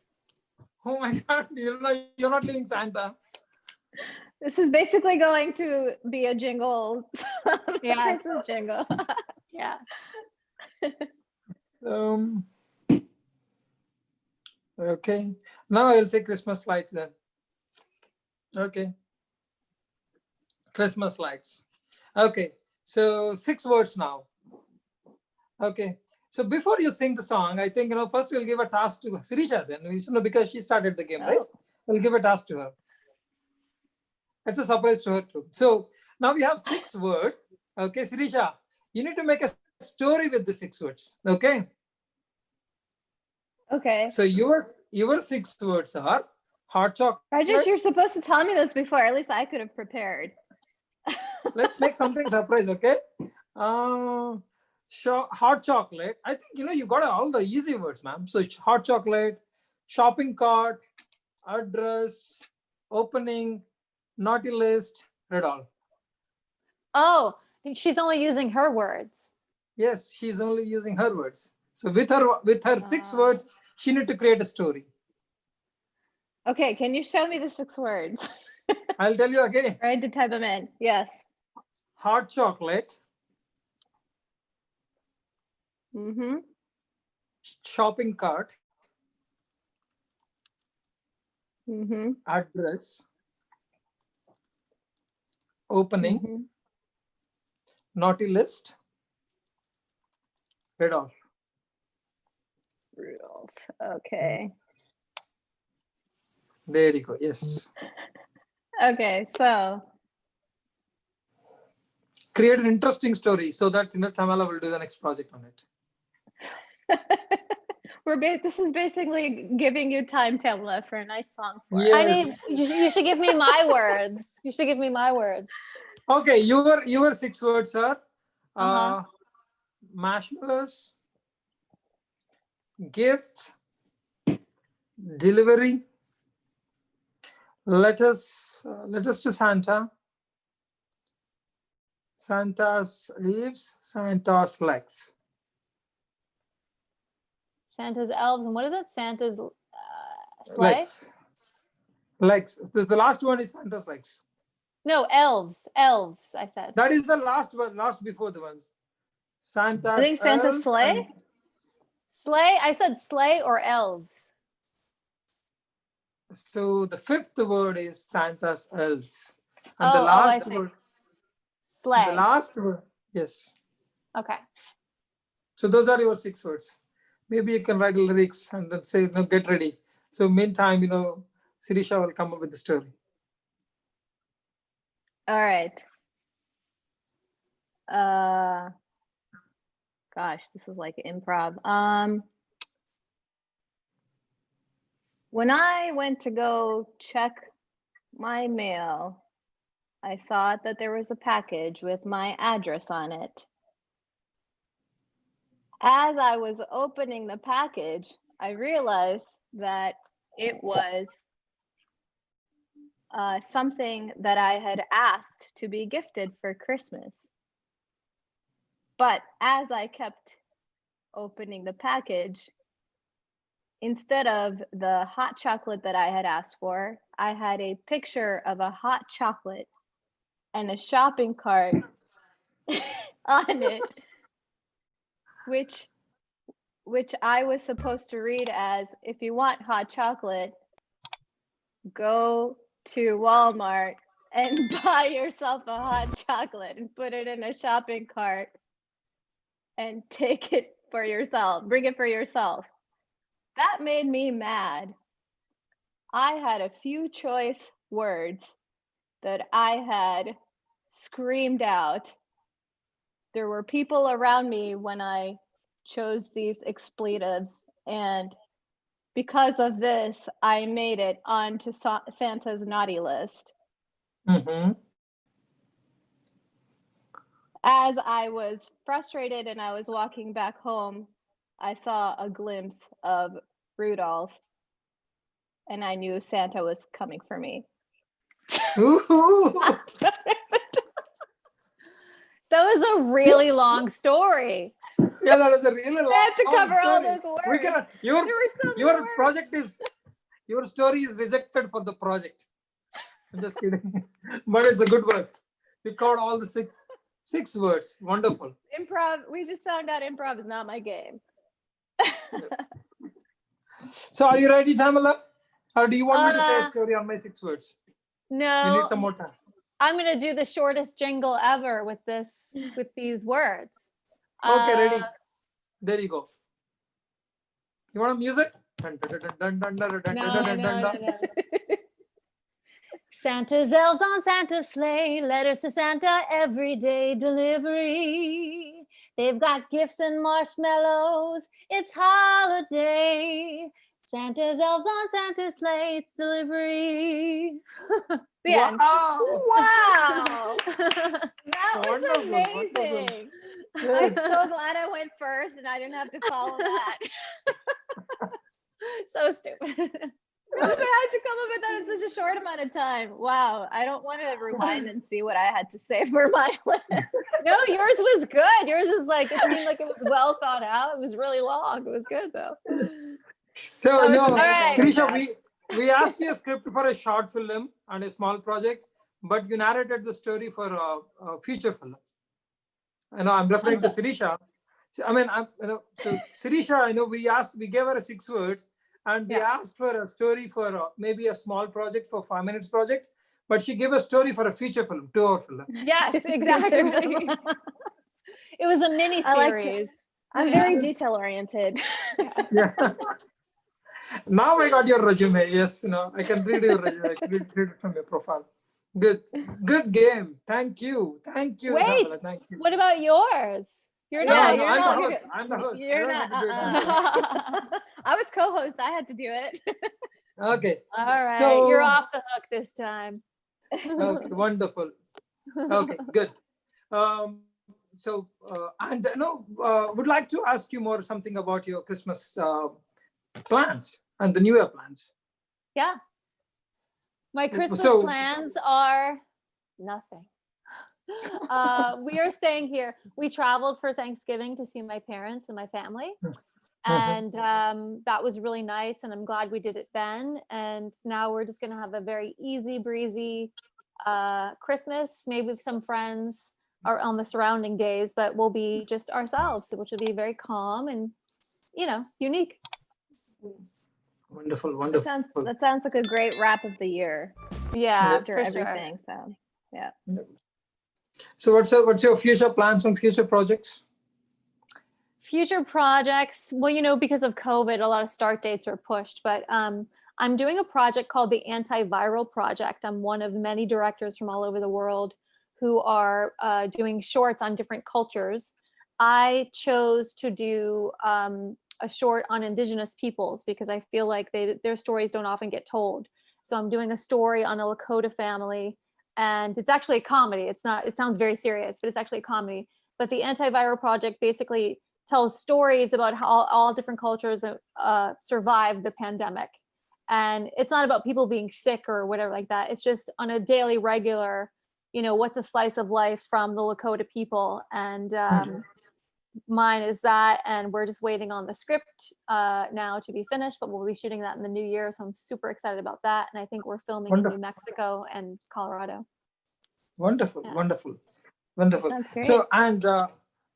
Oh my God, you're not leaving Santa. This is basically going to be a jingle. Yes. Christmas jingle. Yeah. So, okay. Now I'll say Christmas lights then. Okay. Christmas lights. Okay. So 6 words now. Okay. So before you sing the song, I think, first we'll give a task to Sirisha then, because she started the game, right? We'll give a task to her. It's a surprise to her too. So now we have 6 words. Okay, Sirisha, you need to make a story with the 6 words. Okay. Okay. So your 6 words are hot chocolate. Rajesh, you're supposed to tell me this before. At least I could have prepared. Let's make something surprise, okay? Hot chocolate. I think you got all the easy words, ma'am. So hot chocolate, shopping cart, address, opening, naughty list, Rudolph. Oh, she's only using her words. Yes, she's only using her words. So with her 6 words, she need to create a story. Okay, can you show me the 6 words? I'll tell you again. I had to type them in. Yes. Hot chocolate, Mm-hmm. shopping cart, Mm-hmm. address, opening, Mm-hmm. naughty list, Rudolph. Rudolph. Okay. There you go. Yes. Okay, so Create an interesting story so that Tamela will do the next project on it. This is basically giving you time, Tamela, for a nice song for us. I need, Yes. you should give me my words. You should give me my words. Okay, your 6 words are Uh-huh. marshmallows, gifts, delivery, letters to Santa, Santa's leaves, Santa's legs. Santa's elves, and what is it? Santa's sleigh? Legs. The last one is Santa's legs. No, elves. Elves, I said. That is the last one, last before the ones. Santa's I think Santa's elves sleigh. and- Sleigh, I said sleigh or elves. So the 5th word is Santa's elves. And the Oh, I last see. word, Sleigh. the last word, yes. Okay. So those are your 6 words. Maybe you can write lyrics and then say, get ready. So meantime, Sirisha will come up with the story. All right. Gosh, this is like improv. When I went to go check my mail, I saw that there was a package with my address on it. As I was opening the package, I realized that it was something that I had asked to be gifted for Christmas. But as I kept opening the package, instead of the hot chocolate that I had asked for, I had a picture of a hot chocolate and a shopping cart on it, which I was supposed to read as, if you want hot chocolate, go to Walmart and buy yourself a hot chocolate and put it in a shopping cart and take it for yourself, bring it for yourself. That made me mad. I had a few choice words that I had screamed out. There were people around me when I chose these expletives, and because of this, I made it onto Santa's naughty list. Mm-hmm. As I was frustrated and I was walking back home, I saw a glimpse of Rudolph, and I knew Santa was coming for me. That was a really long story. Yeah, that was a really long I had to cover all story. those We words. cannot, There were so many your words. project is, your story is rejected for the project. I'm just kidding. But it's a good work. You covered all the six words. Wonderful. Improv, we just found out improv is not my game. So are you ready, Tamela? Or do you want me to say a Uh, story on my 6 words? You No, need some more time. I'm gonna do the shortest jingle ever with these words. Okay, ready. There you go. You want music? Dun, dun, dun, dun, dun, dun, dun, No, dun, dun, no, dun, no, dun. no. Santa's elves on Santa's sleigh, letters to Santa every day delivery. They've got gifts and marshmallows. It's holiday. Santa's elves on Santa's sleigh, it's delivery. The end. Wow. Wow, that was Wonderful, amazing. I'm so glad I went first and I didn't have to follow that. So stupid. How'd you come up with that in such a short amount of time? Wow, I don't want to rewind and see what I had to say for my list. No, yours was good. Yours was like, it seemed like it was well thought out. It was really long. It was good though. So That was no, amazing. Krisha, we asked you a script for a short film and a small project, but you narrated the story for a feature film. I'm referring to Sirisha. So, so Sirisha, we gave her 6 words, and we asked for a story for maybe a small project for 5 minutes project, but she gave a story for a feature film, 2-hour film. Yes, exactly. It was a mini I like to- series. I'm very detail oriented. Yeah. Now I got your resume. Yes, I can read your resume. I can read it from your profile. Good game. Thank you. Wait, Tamela. Thank you. what about yours? You're Yeah, not. No, you're I'm not. the host. I'm the host. I You're don't not. have to do it on time. I was co-host. I had to do it. Okay. All right, So, you're off the hook this time. okay, wonderful. Okay, good. And no, would like to ask you more something about your Christmas plans and the New Year plans. Yeah. My Christmas So- plans are nothing. We are staying here. We traveled for Thanksgiving to see my parents and my family. And that was really nice. And I'm glad we did it then. And now we're just going to have a very easy breezy Christmas, maybe with some friends or on the surrounding days, but we'll be just ourselves, which will be very calm and, unique. Wonderful, wonderful. That sounds like a great wrap of the year Yeah, after for sure. everything. So, yeah. So what's your future plans and future projects? Future projects, well, because of COVID, a lot of start dates are pushed, but I'm doing a project called the Antiviral Project. I'm one of many directors from all over the world who are doing shorts on different cultures. I chose to do a short on Indigenous peoples because I feel like their stories don't often get told. So I'm doing a story on a Lakota family, and it's actually a comedy. It sounds very serious, but it's actually a comedy. But the Antiviral Project basically tells stories about how all different cultures survive the pandemic. And it's not about people being sick or whatever like that. It's just on a daily, regular, what's a slice of life from the Lakota people. And mine is that. And we're just waiting on the script now to be finished, but we'll be shooting that in the new year. So I'm super excited about that. And I think we're filming in New Mexico and Colorado. Wonderful, Yeah. wonderful, wonderful. Sounds great. So, and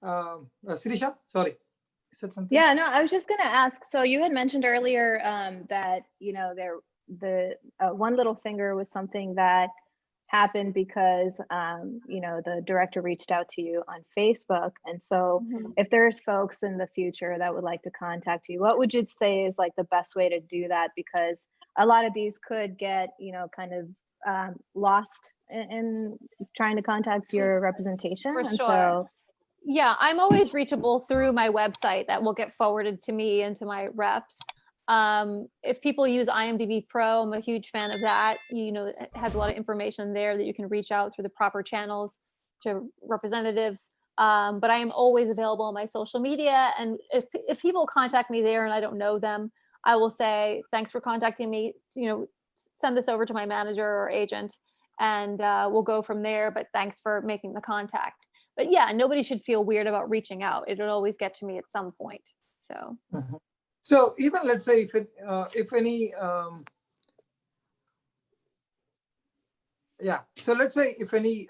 Sirisha, sorry, you said something? Yeah, no, I was just going to ask. So you had mentioned earlier that, the One Little Finger was something that happened because, the director reached out to you on Facebook. And so if there's folks in the future that would like to contact you, what would you say is like the best way to do that? Because a lot of these could get, kind of lost in trying to contact your representation. For And sure. so, Yeah, I'm always reachable through my website that will get forwarded to me and to my reps. If people use IMDb Pro, I'm a huge fan of that. It has a lot of information there that you can reach out through the proper channels to representatives. But I am always available on my social media. And if people contact me there and I don't know them, I will say, thanks for contacting me, send this over to my manager or agent, and we'll go from there. But thanks for making the contact. But yeah, nobody should feel weird about reaching out. It will always get to me at some point. So. So even let's say if any, so let's say if any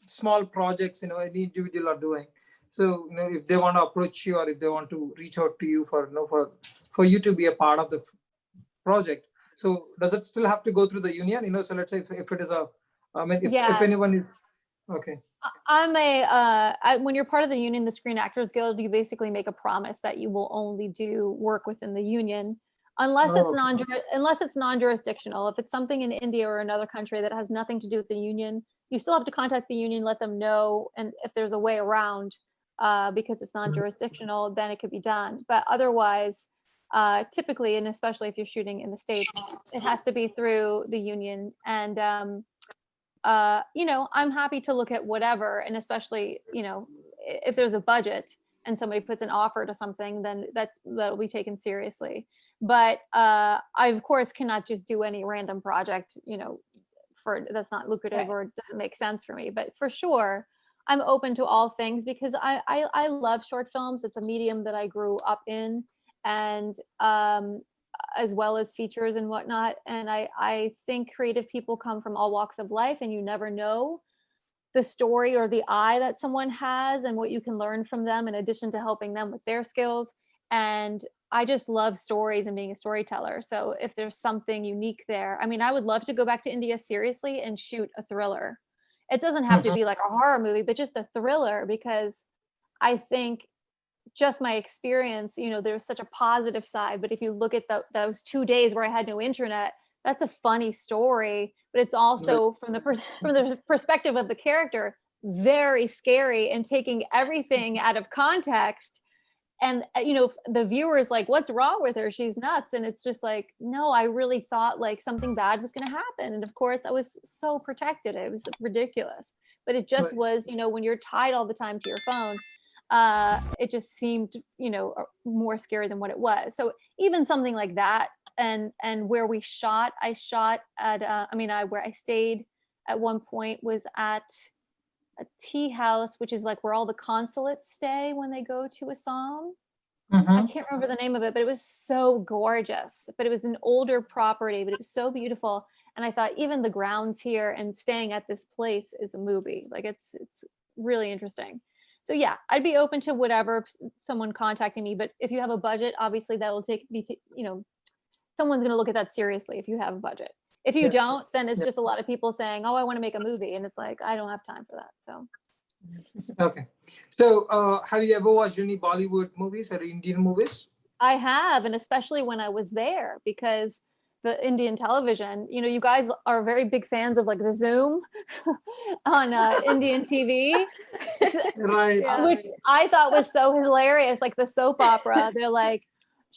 small projects, any individual are doing, so if they want to approach you or if they want to reach out to you for you to be a part of the project, so does it still have to go through the union? So let's say if it is if anyone is okay. When you're part of the union, the Screen Actors Guild, you basically make a promise that you will only do work within the union, unless it's non-jurisdictional. If it's something in India or another country that has nothing to do with the union, you still have to contact the union, let them know, and if there's a way around, because it's non-jurisdictional, then it could be done. But otherwise, typically, and especially if you're shooting in the States, it has to be through the union. And I'm happy to look at whatever, and especially, if there's a budget and somebody puts an offer to something, then that'll be taken seriously. But I of course cannot just do any random project, that's not lucrative or doesn't make sense for me. But for sure, I'm open to all things because I love short films. It's a medium that I grew up in, and as well as features and whatnot. And I think creative people come from all walks of life, and you never know the story or the eye that someone has and what you can learn from them in addition to helping them with their skills. And I just love stories and being a storyteller. So if there's something unique there, I would love to go back to India seriously and shoot a thriller. It doesn't have to be like a horror movie, but just a thriller, because I think just my experience, there's such a positive side. But if you look at those 2 days where I had no internet, that's a funny story, but it's also from the perspective of the character, very scary and taking everything out of context. And the viewer's like, what's wrong with her? She's nuts. And it's just like, no, I really thought like something bad was going to happen. And of course I was so protected. It was ridiculous, but it just was, when you're tied all the time to your phone, it just seemed, more scary than what it was. So even something like that, and where we shot, I shot at, where I stayed at one point was at a tea house, which is like where all the consulates stay when they go to Assam. I can't remember the name of it, but it was so gorgeous. But it was an older property, but it was so beautiful. And I thought even the grounds here and staying at this place is a movie. Like it's really interesting. So yeah, I'd be open to whatever, someone contacting me. But if you have a budget, obviously that'll someone's going to look at that seriously if you have a budget. If you don't, then it's just a lot of people saying, oh, I want to make a movie. And it's like, I don't have time for that. So. Okay. So have you ever watched any Bollywood movies or Indian movies? I have, and especially when I was there, because the Indian television, you guys are very big fans of like the Zoom on Indian TV, Right. which I thought was so hilarious, like the soap opera. They're like,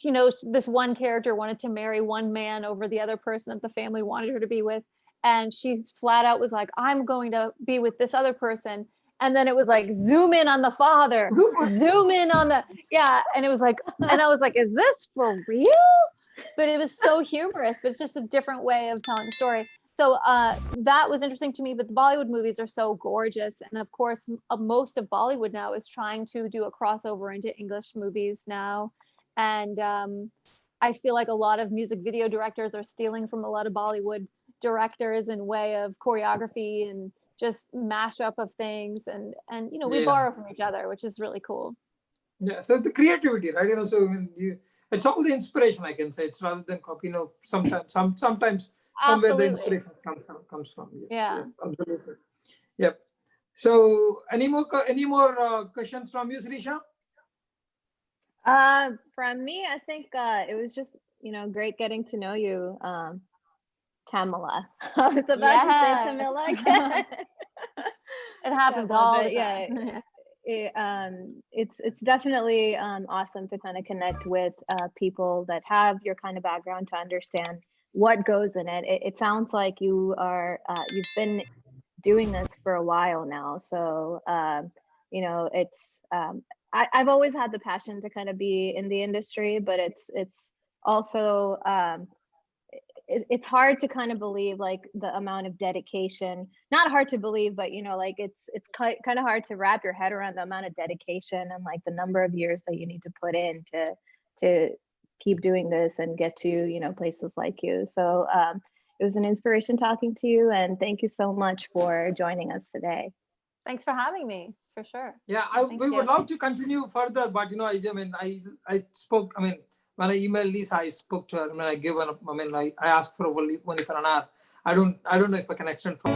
this one character wanted to marry one man over the other person that the family wanted her to be with. And she's flat out was like, I'm going to be with this other person. And then it was like, zoom in on the father, zoom in on the, and it was like, and I was like, is this for real? But it was so humorous, but it's just a different way of telling the story. So that was interesting to me, but the Bollywood movies are so gorgeous. And of course, most of Bollywood now is trying to do a crossover into English movies now. And I feel like a lot of music video directors are stealing from a lot of Bollywood directors in way of choreography and just mashup of things. And we borrow from each other, which is really cool. Yeah, so the creativity, right? So when it's all the inspiration, I can say. It's rather than copy. Sometimes somewhere the inspiration comes from. Yeah. Absolutely. Yep. So any more questions from you, Sirisha? From me, I think it was just great getting to know you, Tamela. I was about to say Tamela again. It happens all the time. It's definitely awesome to kind of connect with people that have your kind of background to understand what goes in it. It sounds like you've been doing this for a while now, so it's I've always had the passion to kind of be in the industry, but it's also it's hard to kind of believe like the amount of dedication, not hard to believe, but it's kind of hard to wrap your head around the amount of dedication and like the number of years that you need to put in to keep doing this and get to places like you. So it was an inspiration talking to you, and thank you so much for joining us today. Thanks for having me, for sure. Yeah, we would love to continue further, but I spoke. When I emailed Lisa, I spoke to her. I asked for only for an hour. I don't know if I can extend for.